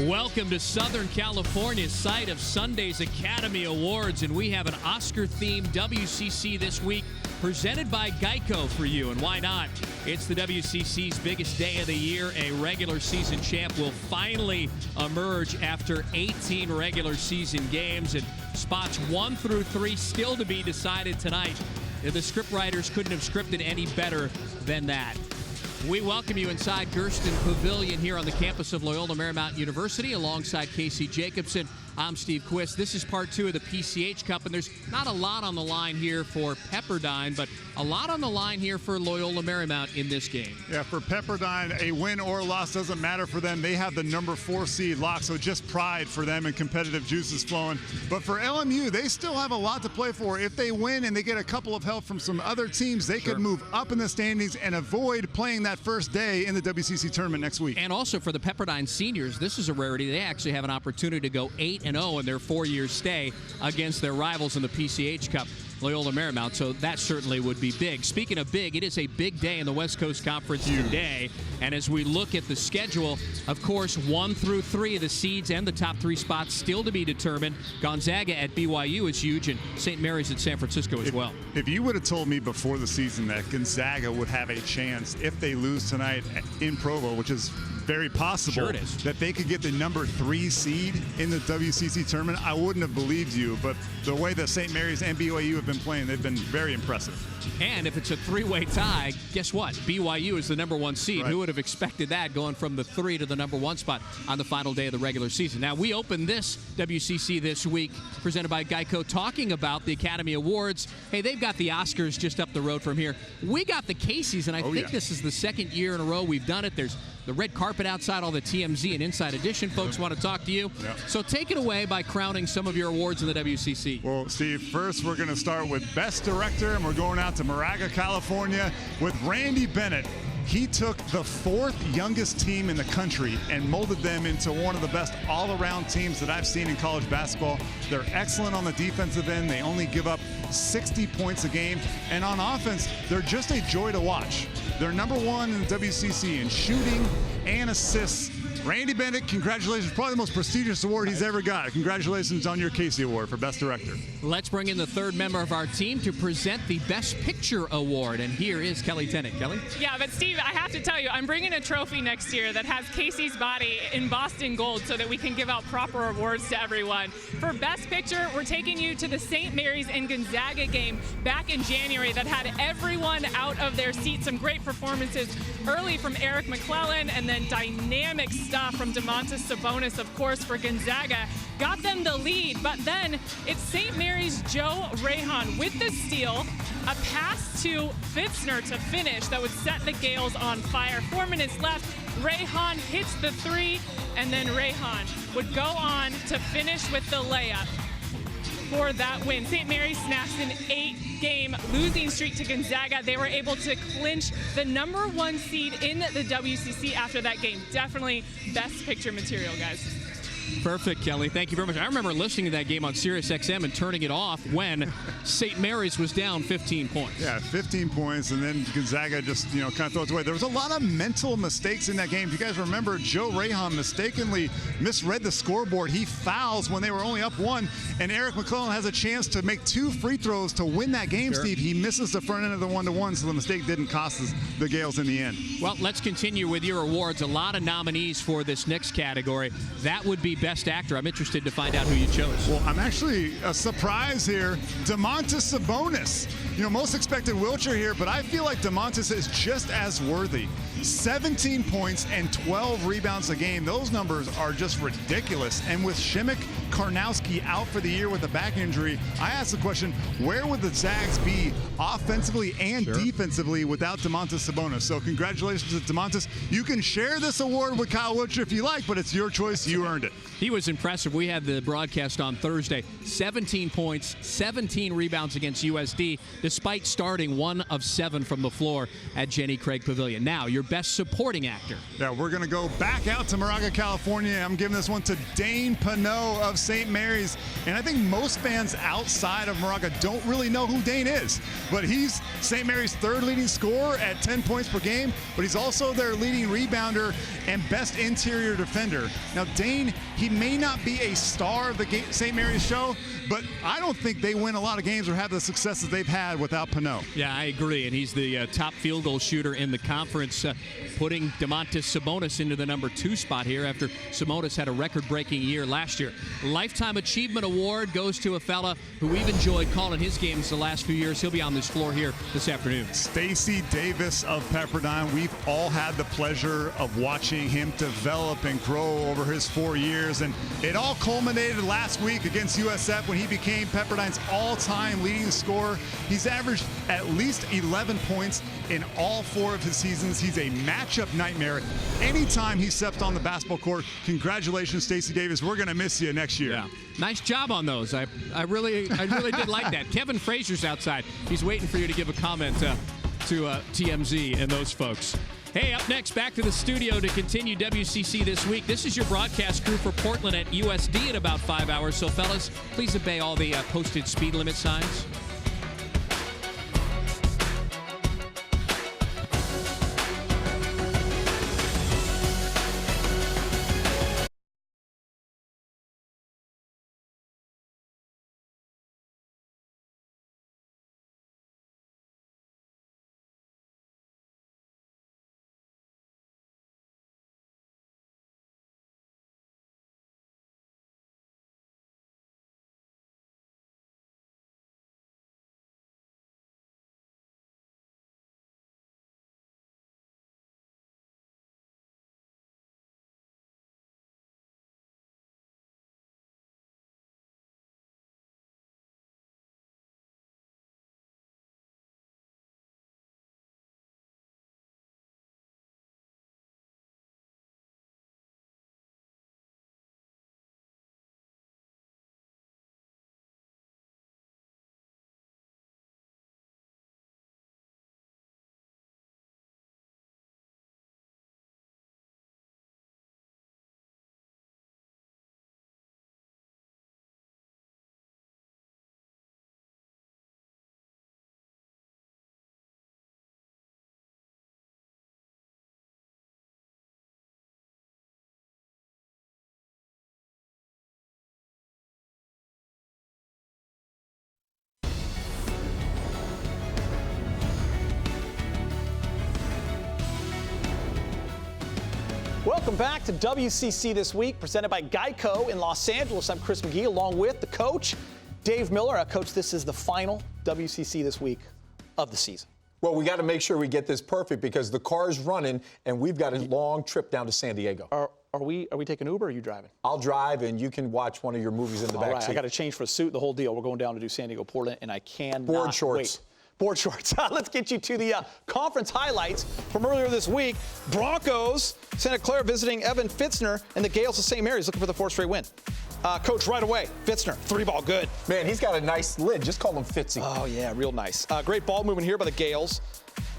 Welcome to Southern California's site of Sunday's Academy Awards, and we have an Oscar-themed WCC This week presented by Geico for you. And why not? It's the WCC's biggest day of the year. A regular season champ will finally emerge after 18 regular season games, and spots 1 through 3 still to be decided tonight. The scriptwriters couldn't have scripted any better than that. We welcome you inside Gersten Pavilion here on the campus of Loyola Marymount University alongside Casey Jacobson. I'm Steve Quist. This is part 2 of the PCH Cup, and there's not a lot on the line here for Pepperdine, but a lot on the line here for Loyola Marymount in this game. Yeah, for Pepperdine, a win or a loss doesn't matter for them. They have the number 4 seed locked, so just pride for them and competitive juices flowing. But for LMU, they still have a lot to play for. If they win and they get a couple of help from some other teams, they could move up in the standings and avoid playing that first day in the WCC tournament next week. And also for the Pepperdine seniors, this is a rarity. They actually have an opportunity to go 8-0 in their 4-year stay against their rivals in the PCH Cup, Loyola Marymount, so that certainly would be big. Speaking of big, it is a big day in the West Coast Conference today, and as we look at the schedule, of course, 1 through 3 of the seeds and the top 3 spots still to be determined. Gonzaga at BYU is huge, and St. Mary's at San Francisco as well. If you would have told me before the season that Gonzaga would have a chance if they lose tonight in Provo, which is very possible, that they could get the number 3 seed in the WCC tournament, I wouldn't have believed you. But the way that St. Mary's and BYU have been playing, they've been very impressive. And if it's a 3-way tie, guess what? BYU is the number 1 seed. Who would have expected that, going from the 3 to the number 1 spot on the final day of the regular season? Now, we open this WCC This week, presented by Geico, talking about the Academy Awards. Hey, they've got the Oscars just up the road from here. We got the Caseys, and I think this is the 2nd year in a row we've done it. There's the red carpet outside, all the TMZ and Inside Edition folks want to talk to you. So take it away by crowning some of your awards in the WCC. Well, Steve, first we're going to start with Best Director, and we're going out to Moraga, California with Randy Bennett. He took the 4th youngest team in the country and molded them into one of the best all-around teams that I've seen in college basketball. They're excellent on the defensive end. They only give up 60 points a game. And on offense, they're just a joy to watch. They're number 1 in the WCC in shooting and assists. Randy Bennett, congratulations. Probably the most prestigious award he's ever got. Congratulations on your Casey Award for Best Director. Let's bring in the 3rd member of our team to present the Best Picture Award. And here is Kelly Tennant. Kelly? Yeah, but Steve, I have to tell you, I'm bringing a trophy next year that has Casey's body embossed in gold so that we can give out proper awards to everyone. For Best Picture, we're taking you to the St. Mary's and Gonzaga game back in January that had everyone out of their seats. Some great performances early from Eric McClellan, and then dynamic stuff from Domantas Sabonis, of course, for Gonzaga. Got them the lead, but then it's St. Mary's Joe Reines with the steal, a pass to Fitzner to finish that would set the Gales on fire. 4 minutes left, Reines hits the 3, and then Reines would go on to finish with the layup for that win. St. Mary's snaps an 8-game losing streak to Gonzaga. They were able to clinch the number 1 seed in the WCC after that game. Definitely Best Picture material, guys. Perfect, Kelly. Thank you very much. I remember listening to that game on Sirius XM and turning it off when St. Mary's was down 15 points. Yeah, 15 points, and then Gonzaga just, kind of throws away. There was a lot of mental mistakes in that game. If you guys remember, Joe Reines mistakenly misread the scoreboard. He fouls when they were only up 1, and Eric McClellan has a chance to make 2 free throws to win that game, Steve. He misses the front end of the 1-to-1, so the mistake didn't cost the Gales in the end. Well, let's continue with your awards. A lot of nominees for this next category. That would be Best Actor. I'm interested to find out who you chose. Well, I'm actually a surprise here. Domantas Sabonis. Most expected Wiltshire here, but I feel like Domantas is just as worthy. 17 points and 12 rebounds a game. Those numbers are just ridiculous. And with Simic Karnowski out for the year with a back injury, I asked the question, where would the Zags be offensively and defensively without Domantas Sabonis? So congratulations to Domantas. You can share this award with Kyle Wiltshire if you like, but it's your choice. You earned it. He was impressive. We had the broadcast on Thursday. 17 points, 17 rebounds against USD, despite starting 1 of 7 from the floor at Jenny Craig Pavilion. Now, your Best Supporting Actor. Yeah, we're going to go back out to Moraga, California. I'm giving this one to Dane Pinot of St. Mary's. And I think most fans outside of Moraga don't really know who Dane is. But he's St. Mary's third leading scorer at 10 points per game. But he's also their leading rebounder and best interior defender. Now, Dane, he may not be a star of the St. Mary's show, but I don't think they win a lot of games or have the successes they've had without Pinot. Yeah, I agree. And he's the top field goal shooter in the conference, putting Domantas Sabonis into the number 2 spot here after Sabonis had a record-breaking year last year. Lifetime Achievement Award goes to a fella who we've enjoyed calling his games the last few years. He'll be on this floor here this afternoon. Stacey Davis of Pepperdine. We've all had the pleasure of watching him develop and grow over his 4 years, and it all culminated last week against USF when he became Pepperdine's all-time leading scorer. He's averaged at least 11 points in all 4 of his seasons. He's a matchup nightmare anytime he steps on the basketball court. Congratulations, Stacey Davis. We're going to miss you next year. Yeah. Nice job on those. I really did like that. Kevin Frazier's outside. He's waiting for you to give a comment to TMZ and those folks. Hey, up next, back to the studio to continue WCC This Week. This is your broadcast crew for Portland at USD in about 5 hours. So, fellas, please obey all the posted speed limit signs. Welcome back to WCC This Week, presented by Geico in Los Angeles. I'm Chris McGee, along with the coach, Dave Miller. Coach, this is the final WCC This Week of the season. Well, we got to make sure we get this perfect because the car is running, and we've got a long trip down to San Diego. Are we taking Uber or are you driving? I'll drive, and you can watch one of your movies in the back seat. I got to change for a suit, the whole deal. We're going down to do San Diego, Portland, and I cannot Board shorts. wait. Board shorts. Let's get you to the conference highlights from earlier this week. Broncos, Santa Clara visiting Evan Fitzner, and the Gales of St. Mary's looking for the 4th straight win. Coach, right away, Fitzner, 3-ball good. Man, he's got a nice lid. Just call him Fitzy. Oh, yeah, real nice. Great ball movement here by the Gales.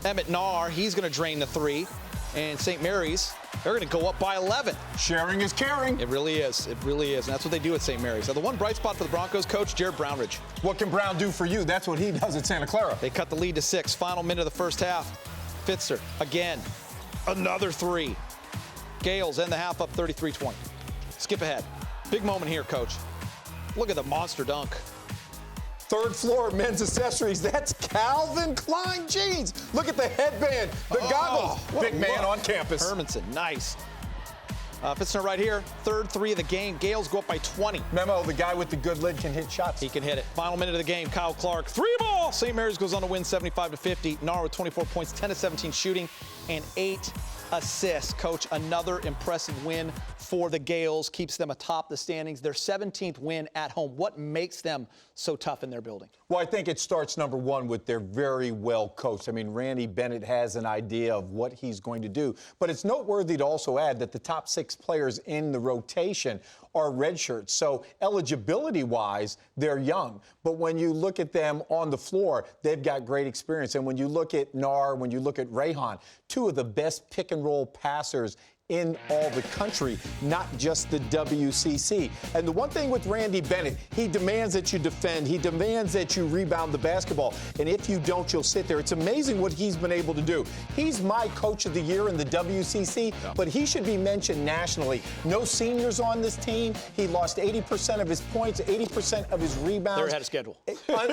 Emmett Nahr, he's going to drain the 3. And St. Mary's, they're going to go up by 11. Sharing is caring. It really is. It really is. And that's what they do at St. Mary's. Now, the one bright spot for the Broncos, Coach, Jared Brownridge. What can Brown do for you? That's what he does at Santa Clara. They cut the lead to 6. Final minute of the first half. Fitzer, again, another 3. Gales end the half up 33-20. Skip ahead. Big moment here, Coach. Look at the monster dunk. 3rd floor men's accessories. That's Calvin Klein jeans. Look at the headband, the goggles. Big man on campus. Hermanson, nice. Fitzner right here, 3rd 3 of the game. Gales go up by 20. Memo, the guy with the good lid can hit shots. He can hit it. Final minute of the game, Kyle Clark, 3-ball. St. Mary's goes on to win 75-50. Nahr with 24 points, 10 of 17 shooting, and 8 assists. Coach, another impressive win for the Gales, keeps them atop the standings. Their 17th win at home. What makes them so tough in their building? Well, I think it starts, number one, with they're very well coached. I mean, Randy Bennett has an idea of what he's going to do. But it's noteworthy to also add that the top 6 players in the rotation are redshirts. So eligibility-wise, they're young. But when you look at them on the floor, they've got great experience. And when you look at Nar, when you look at Rayhan, 2 of the best pick-and-roll passers in all the country, not just the WCC. And the one thing with Randy Bennett, he demands that you defend. He demands that you rebound the basketball. And if you don't, you'll sit there. It's amazing what he's been able to do. He's my coach of the year in the WCC, but he should be mentioned nationally. No seniors on this team. He lost 80% of his points, 80% of his rebounds. They're ahead of schedule.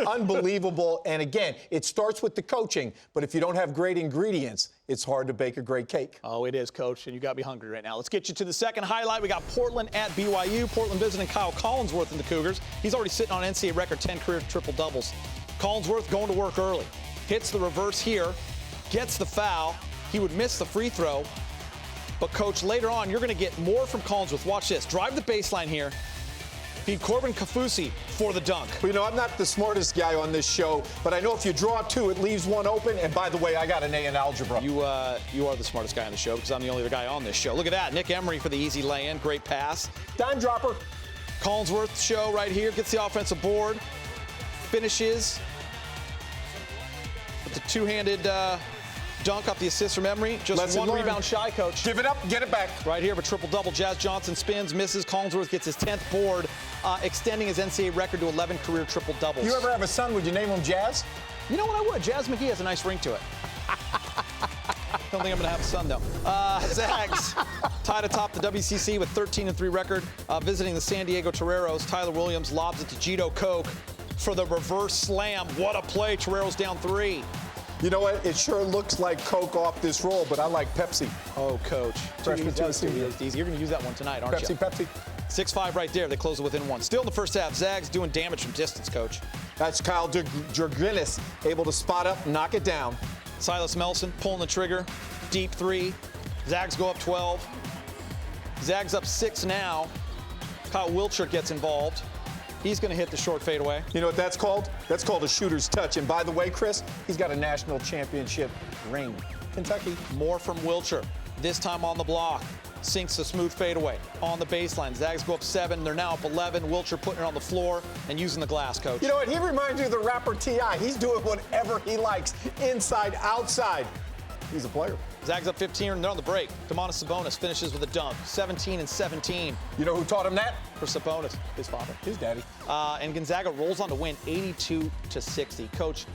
Unbelievable. And again, it starts with the coaching, but if you don't have great ingredients, it's hard to bake a great cake. Oh, it is, Coach, and you got me hungry right now. Let's get you to the second highlight. We got Portland at BYU. Portland visiting Kyle Collinsworth and the Cougars. He's already sitting on NCAA record 10 career triple-doubles. Collinsworth going to work early. Hits the reverse here. Gets the foul. He would miss the free throw. But, Coach, later on, you're going to get more from Collinsworth. Watch this. Drive the baseline here. Feed Corbin Kafusi for the dunk. Well, you know, I'm not the smartest guy on this show, but I know if you draw 2, it leaves 1 open. And by the way, I got an A in algebra. You are the smartest guy on the show because I'm the only other guy on this show. Look at that. Nick Emery for the easy lay-in. Great pass. Dime dropper. Collinsworth show right here. Gets the offensive board. Finishes with the two-handed dunk off the assist from Emery. Just Lesson one learned. rebound shy, Coach. Give it up, get it back. Right here, but triple-double. Jazz Johnson spins, misses. Collinsworth gets his 10th board, extending his NCAA record to 11 career triple-doubles. You ever have a son, would you name him Jazz? You know what, I would. Jazz McGee has a nice ring to it. Don't think I'm going to have a son, though. Zags tied atop the WCC with 13-3 record. Visiting the San Diego Toreros, Tyler Williams lobs it to Gito Koch for the reverse slam. What a play. Toreros down 3. You know what? It sure looks like Coke off this roll, but I like Pepsi. Oh, Coach. Freshman to senior. You're going to use that one tonight, aren't you? Pepsi. 6-5 right there. They close it within 1. Still in the first half. Zags doing damage from distance, Coach. That's Kyle Jurginis able to spot up, knock it down. Silas Melson pulling the trigger. Deep 3. Zags go up 12. Zags up 6 now. Kyle Wiltshire gets involved. He's going to hit the short fadeaway. You know what that's called? That's called a shooter's touch. And by the way, Chris, he's got a national championship ring. Kentucky. More from Wiltshire. This time on the block. Sinks the smooth fadeaway on the baseline. Zags go up 7. They're now up 11. Wiltshire putting it on the floor and using the glass, Coach. You know what? He reminds you of the rapper T.I. He's doing whatever he likes, inside, outside. He's a player. Zags up 15, and they're on the break. Domantas Sabonis finishes with a dunk. 17-17. You know who taught him that? For Sabonis, his father. His daddy. And Gonzaga rolls on to win 82-60. Coach,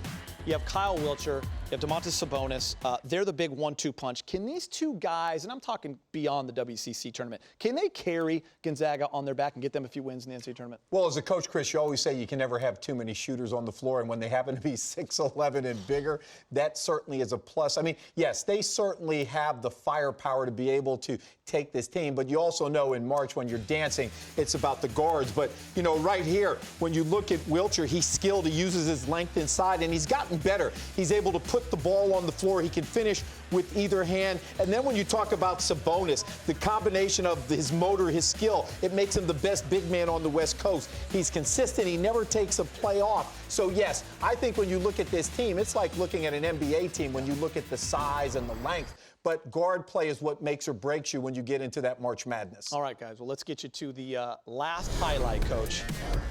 you have Kyle Wiltshire, you have Domantas Sabonis. They're the big 1-2 punch. Can these two guys, and I'm talking beyond the WCC tournament, can they carry Gonzaga on their back and get them a few wins in the NCAA tournament? Well, as a coach, Chris, you always say you can never have too many shooters on the floor, and when they happen to be 6'11" and bigger, that certainly is a plus. I mean, yes, they certainly have the firepower to be able to take this team, but you also know in March when you're dancing, it's about the guards. But, you know, right here, when you look at Wiltshire, he's skilled, he uses his length inside, and he's gotten better. He's able to put the ball on the floor. He can finish with either hand. And then when you talk about Sabonis, the combination of his motor, his skill, it makes him the best big man on the West Coast. He's consistent. He never takes a play off. So, yes, I think when you look at this team, it's like looking at an NBA team when you look at the size and the length. But guard play is what makes or breaks you when you get into that March Madness. All right, guys. Well, let's get you to the last highlight, Coach.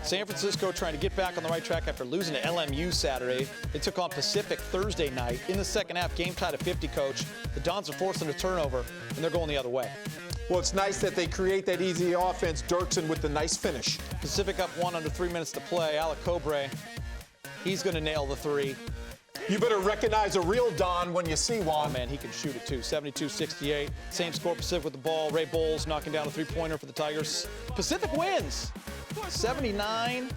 San Francisco trying to get back on the right track after losing to LMU Saturday. They took on Pacific Thursday night. In the second half, game tied at 50, Coach. The Dons are forcing a turnover, and they're going the other way. Well, it's nice that they create that easy offense. Dirksen with the nice finish. Pacific up 1 under 3 minutes to play. Alec Cobre, he's going to nail the 3. You better recognize a real Don when you see one. Oh, man, he can shoot it, too. 72-68. Same score, Pacific with the ball. Ray Bowles knocking down a three-pointer for the Tigers. Pacific wins 79-70.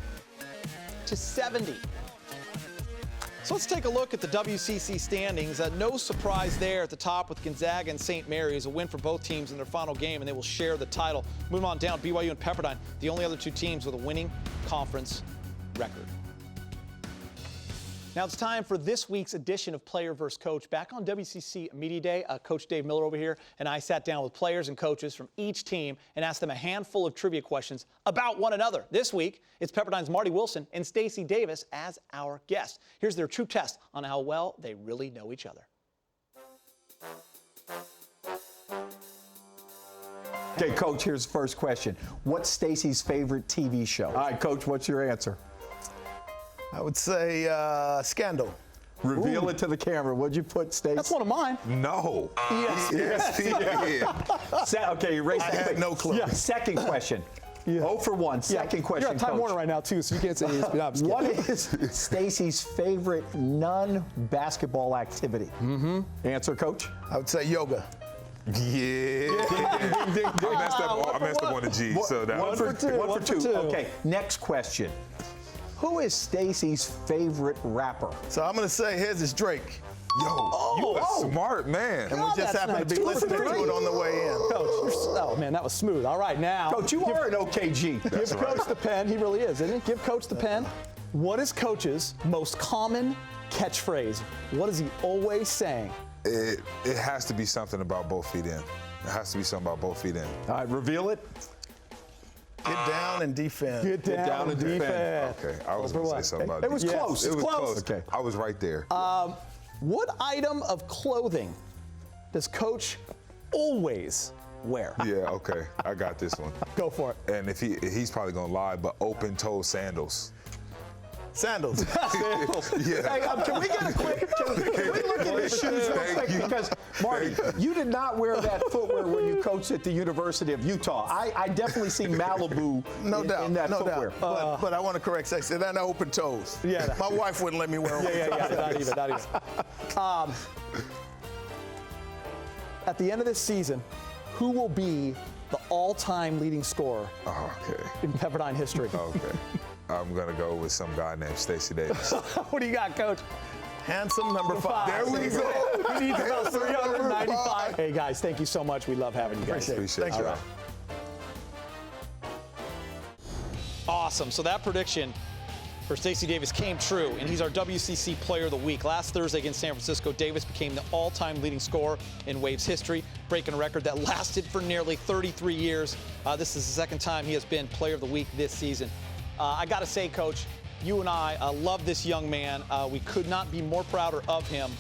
So let's take a look at the WCC standings. No surprise there at the top with Gonzaga and St. Mary's. A win for both teams in their final game, and they will share the title. Moving on down, BYU and Pepperdine, the only other two teams with a winning conference record. Now it's time for this week's edition of Player vs. Coach. Back on WCC Media Day, Coach Dave Miller over here and I sat down with players and coaches from each team and asked them a handful of trivia questions about one another. This week, it's Pepperdine's Marty Wilson and Stacey Davis as our guests. Here's their true test on how well they really know each other. Okay, Coach, here's the first question. What's Stacey's favorite TV show? All right, Coach, what's your answer? I would say Scandal. Reveal it to the camera. What'd you put, Stacey? That's one of mine. No. Yes. Okay, erase I that. had no clue. Yeah. Second question. 0 for 1. Second question, You're on Time Coach. Warner right now, too, so you can't say ESPN. I'm just kidding. What is Stacey's favorite non-basketball activity? Answer, Coach. I would say yoga. Yeah. I messed up on the G. So that One for two. Okay, next question. Who is Stacey's favorite rapper? So I'm going to say his is Drake. Yo, you a smart man. And we just happen to be listening to it on the way in. Coach, oh, man, that was smooth. All right, now. Coach, you are an OKG. Give Coach the pen. He really is, isn't he? Give Coach the pen. What is Coach's most common catchphrase? What is he always saying? It has to be something about both feet in. It has to be something about both feet in. All right, reveal it. Get down and defend. Get down and defend. Okay, I was going to say something about It was defense. close. It was close. Okay. I was right there. What item of clothing does Coach always wear? Yeah, okay. I got this one. Go for it. And if he's probably going to lie, but open-toe sandals. Sandals. Yeah. Hey, can we get a quick? Can we look at his shoes real quick? Because Marty, you did not wear that footwear when you coached at the University of Utah. I definitely see Malibu No in doubt. that No footwear. doubt. But I want to correct Stacey. They're not open toes. Yeah. My wife wouldn't let me wear them. Yeah, not even. At the end of this season, who will be the all-time leading scorer Okay. in Pepperdine history? Okay. I'm going to go with some guy named Stacey Davis. What do you got, Coach? Handsome number 5. There we go. We need about 395. Hey, guys, thank you so much. We love having you guys. Appreciate Thank you. y'all. Awesome. So that prediction for Stacey Davis came true, and he's our WCC Player of the Week. Last Thursday against San Francisco, Davis became the all-time leading scorer in Waves history, breaking a record that lasted for nearly 33 years. This is the second time he has been Player of the Week this season. I got to say, Coach, you and I love this young man. We could not be more prouder of him.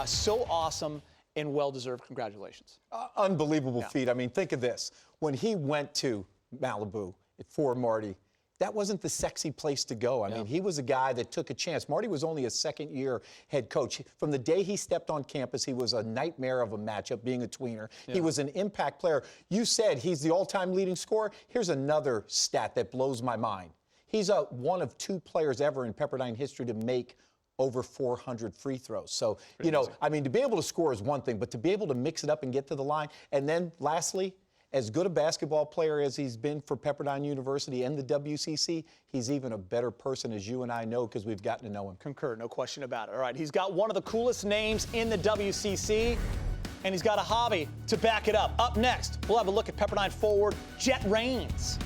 So awesome and well-deserved. Congratulations. Unbelievable feat. I mean, think of this. When he went to Malibu for Marty, that wasn't the sexy place to go. I mean, he was a guy that took a chance. Marty was only a second-year head coach. From the day he stepped on campus, he was a nightmare of a matchup, being a tweener. He was an impact player. You said he's the all-time leading scorer. Here's another stat that blows my mind. He's one of 2 players ever in Pepperdine history to make over 400 free throws. So, you know, I mean, to be able to score is one thing, but to be able to mix it up and get to the line. And then, lastly, as good a basketball player as he's been for Pepperdine University and the WCC, he's even a better person, as you and I know, because we've gotten to know him. Concur, no question about it. All right, he's got one of the coolest names in the WCC, and he's got a hobby to back it up. Up next, we'll have a look at Pepperdine forward Jett Raines.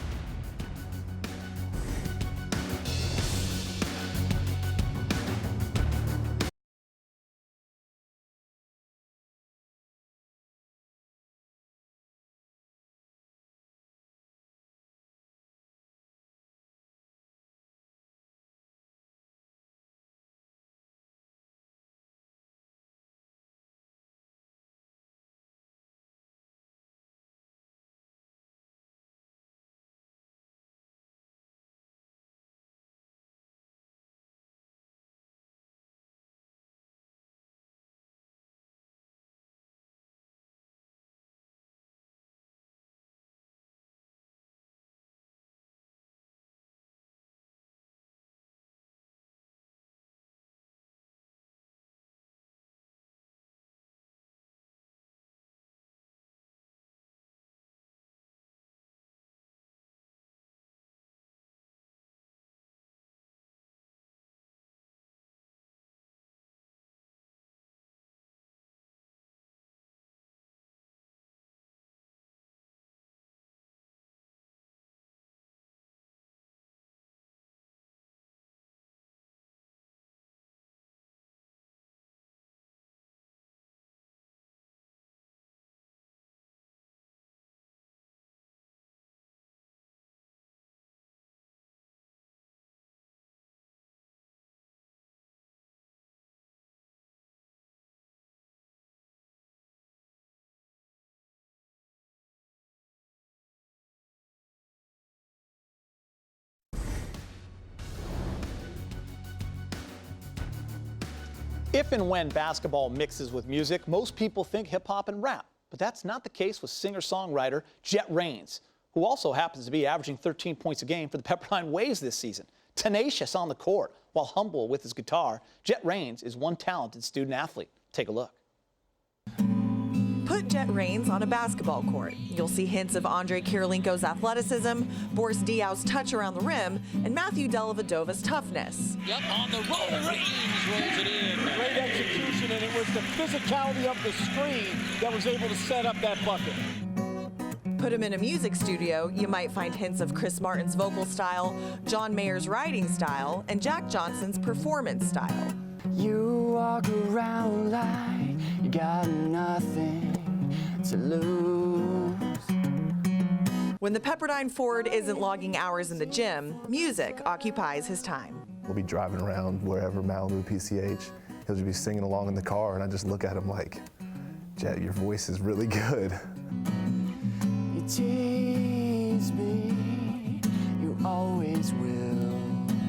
If and when basketball mixes with music, most people think hip-hop and rap. But that's not the case with singer-songwriter Jett Raines, who also happens to be averaging 13 points a game for the Pepperdine Waves this season. Tenacious on the court, while humble with his guitar, Jett Raines is one talented student athlete. Take a look. Put Jett Raines on a basketball court. You'll see hints of Andre Kirilenko's athleticism, Boris Diaw's touch around the rim, and Matthew Dellavedova's toughness. Yep, on the roll, Raines rolls it in. Great execution, and it was the physicality of the screen that was able to set up that bucket. Put him in a music studio, you might find hints of Chris Martin's vocal style, John Mayer's writing style, and Jack Johnson's performance style. You walk around like you got nothing to lose. When the Pepperdine forward isn't logging hours in the gym, music occupies his time. We'll be driving around wherever, Malibu, PCH. He'll just be singing along in the car, and I just look at him like, Jett, your voice is really good. You tease me, you always will.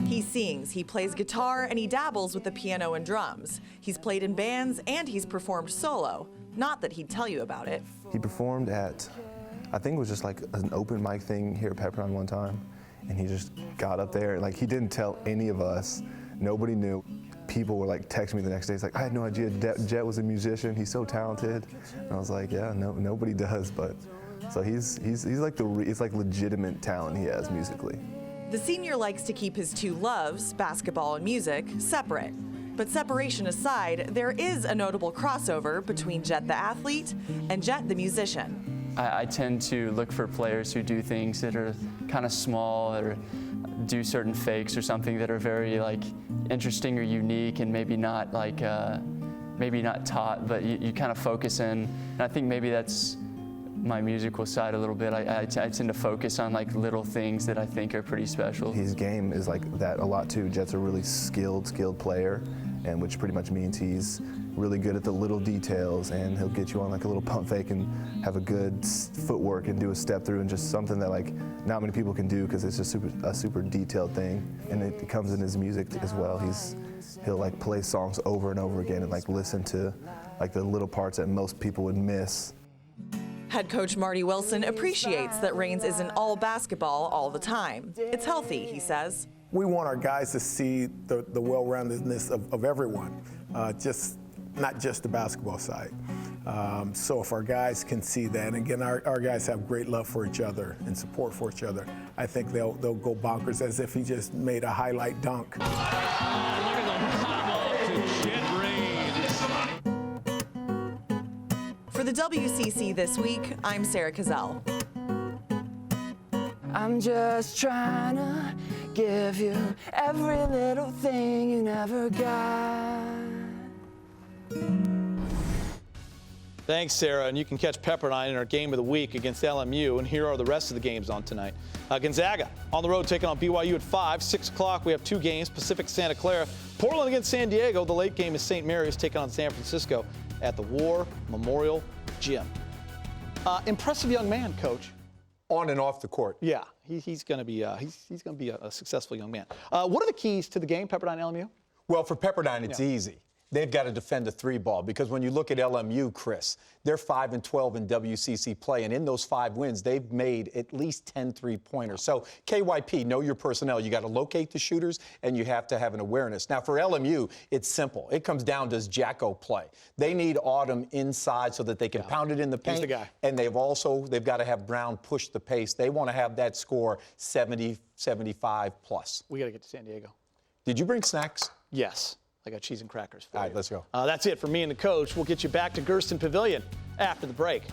He sings, he plays guitar, and he dabbles with the piano and drums. He's played in bands and he's performed solo. Not that he'd tell you about it. He performed at, I think it was just like an open mic thing here at Pepperdine one time, and he just got up there, like he didn't tell any of us. Nobody knew. People were like texting me the next day. It's like, I had no idea Jett was a musician. He's so talented. And I was like, yeah, no, nobody does. But so he's like it's like legitimate talent he has musically. The senior likes to keep his two loves, basketball and music, separate. But separation aside, there is a notable crossover between Jett the athlete and Jett the musician. I tend to look for players who do things that are kind of small or do certain fakes or something that are very like interesting or unique and maybe not like maybe not taught, but you kind of focus in. And I think maybe that's my musical side a little bit. I tend to focus on like little things that I think are pretty special. His game is like that a lot too. Jett's a really skilled player, and which pretty much means he's really good at the little details, and he'll get you on like a little pump fake and have a good footwork and do a step through, and just something that like not many people can do because it's just a super detailed thing, and it comes in his music as well. He'll like play songs over and over again and like listen to like the little parts that most people would miss. Head coach Marty Wilson appreciates that Raines isn't all basketball all the time. It's healthy, he says. We want our guys to see the well-roundedness of everyone, not just the basketball side. So if our guys can see that, and again, our guys have great love for each other and support for each other, I think they'll go bonkers as if he just made a highlight dunk. Look at the pop off to Jett Raines. For the WCC This Week, I'm Sarah Cazell. I'm just trying to give you every little thing you never got. Thanks, Sarah. And you can catch Pepperdine in our game of the week against LMU. And here are the rest of the games on tonight. Gonzaga on the road taking on BYU at 5. 6 o'clock, we have 2 games, Pacific Santa Clara. Portland against San Diego. The late game is St. Mary's taking on San Francisco at the War Memorial Gym. Impressive young man, Coach. On and off the court. Yeah, he's going to be he's going to be a successful young man. What are the keys to the game, Pepperdine LMU? Well, for Pepperdine, it's easy. They've got to defend the 3-ball because when you look at LMU, Chris, they're 5-12 in WCC play, and in those 5 wins, they've made at least 10 3-pointers. So KYP, know your personnel. You got to locate the shooters, and you have to have an awareness. Now, for LMU, it's simple. It comes down, does Jacko play? They need Autumn inside so that they can pound it in the paint. He's the guy. And they've got to have Brown push the pace. They want to have that score 70, 75 plus. We got to get to San Diego. Did you bring snacks? Yes. I got cheese and crackers for you. All right, let's go. That's it for me and the coach. We'll get you back to Gersten Pavilion after the break.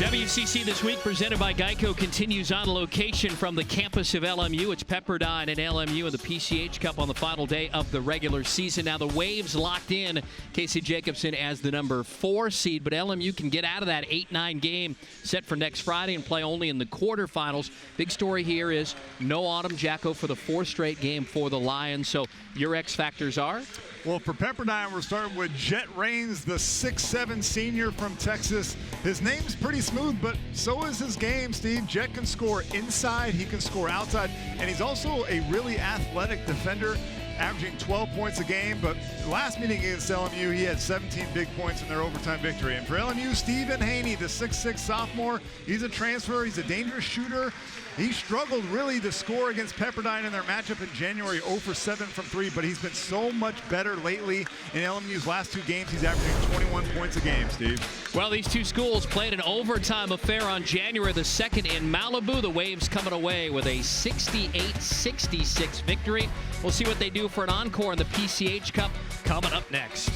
WCC This Week, presented by Geico, continues on location from the campus of LMU. It's Pepperdine and LMU in the PCH Cup on the final day of the regular season. Now the Waves locked in Casey Jacobson as the number 4 seed, but LMU can get out of that 8-9 game set for next Friday and play only in the quarterfinals. Big story here is no Autumn Jacko for the 4th straight game for the Lions. So your X factors are? Well, for Pepperdine, we're starting with Jett Raines, the 6'7" senior from Texas. His name's pretty smooth, but so is his game, Steve. Jett can score inside, he can score outside, and he's also a really athletic defender, averaging 12 points a game. But last meeting against LMU, he had 17 big points in their overtime victory. And for LMU, Stephen Haney, the 6'6" sophomore, he's a transfer, he's a dangerous shooter. He struggled really to score against Pepperdine in their matchup in January, 0 for 7 from 3, but he's been so much better lately. In LMU's last 2 games, he's averaging 21 points a game, Steve. Well, these two schools played an overtime affair on January the 2nd in Malibu. The Waves coming away with a 68-66 victory. We'll see what they do for an encore in the PCH Cup coming up next.